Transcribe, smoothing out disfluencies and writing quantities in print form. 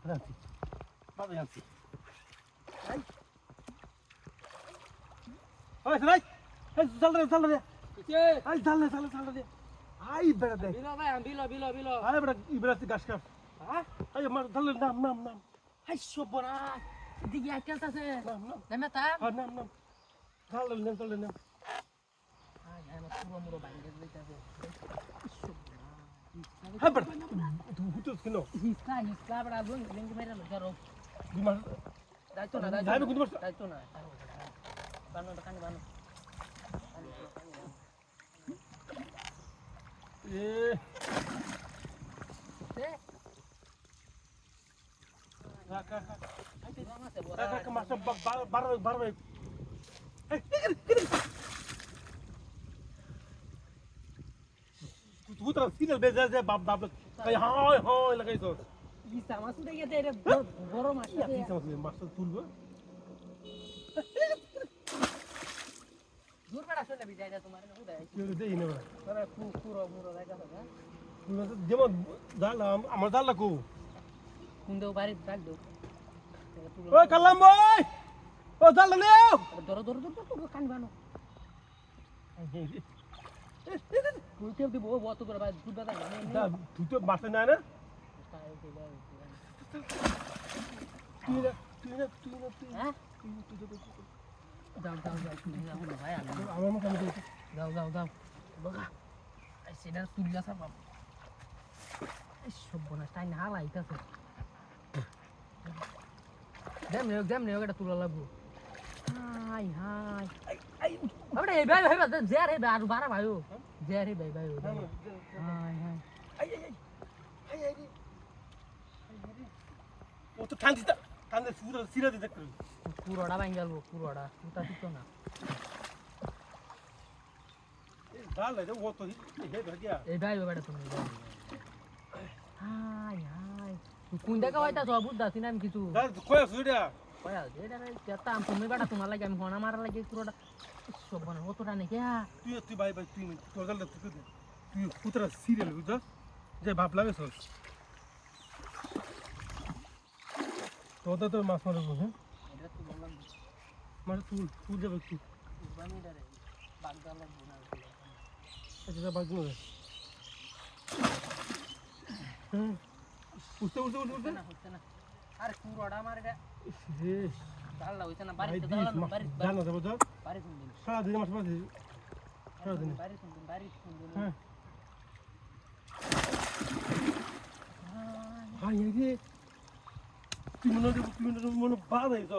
জানছি বাবা জানছি ওই সরাই এই চাল রে কিছে আই চাল রে আই বেড়া দেখ বিলো ভাই বিলো আই বেড়া ইবেড়া গাছ কাট হ্যাঁ আই আমার চাল নাম হাই সবনা দিকে আইতাছে নাম নেমে তা আর নাম চাল রে আই আমার পুরো মুরো বাইরে যাইতাছে হ্যাঁ বেড়া তুই হুতো কেন হিসকা বড় লঙ্গি মেরে ধরো দিমা দাইতো না যাইবে কিন্তু দাইতো না বানো দোকানে বানো এ রাখ আইতে জামাতে বড় রাখ মাছ বার এই তুই তো সিরিয়াল বেজে যে বাপ এই হয় লাগাইছো ইসা মাছ উঠে গেছে এটা বড় মাছ মাছটা তুলবো দূর বড় শুনে বিদায় দা তোমার উদয় কেউ দেই না তোরা পুরো মুরো যাইতাছে না যেমন জানলাম আমার জানলা কো কুন্দেও বাড়ি রাখ দাও ওই কাল্লাম ভাই ও জানলা নেও ধরো কান বানো তুই কেউ দিব বত করে ভাই দুধ দাদা তুই তো মাছ না না তুই হ্যাঁ যাও ভাই আমার মতো যাও বাবা সেটা তুললা সব সব বনাস তাই না লাইতাছে দেম নেও এটা তুলা লাগবো হাই বাবা এই ভাই জের হে আর বারা ভাইও জের হে ভাই হাই ও তো ঠান্ডা পুরো সিরা দিতে পুরোটা ভাঙ গেল পুরোটা তুতা দিত না জানলা রে ও তো হে ভাগিয়া এই ভাই বেটা তুমি হাই তুই কোন দেখা হইতা সব বুঝতাছি না আমি কিছু কই আছো এটা কয়া এটা রে কেতা আম তুমি বেটা তোমার লাগে আমি হনা মারা লাগে পুরোটা সব বনা অতটা নাকি তুই ভাই তুই তোর জানলা তুই পুত্রা সিরিয়াল বুঝছ যে ভাব লাগে সব তো মাছ মারবো হ্যাঁ এটা তো বললাম মাছ তুল যাবে কি বানি ডারে বাগদা লাগবে না এটা বাগদা হ্যাঁ উঠতে না হচ্ছে না আরে পুরোটা আমার এটা রে ডাললা হইছে না বাড়িতে ভাই ডাললা বাড়ি জানা যাবো তো বাড়ি শুনদিন সারা দিন মাছ মারছি সারা দিন বাড়ি শুনদিন হ্যাঁ হাই রে তুই মনে বাদ হয়েছ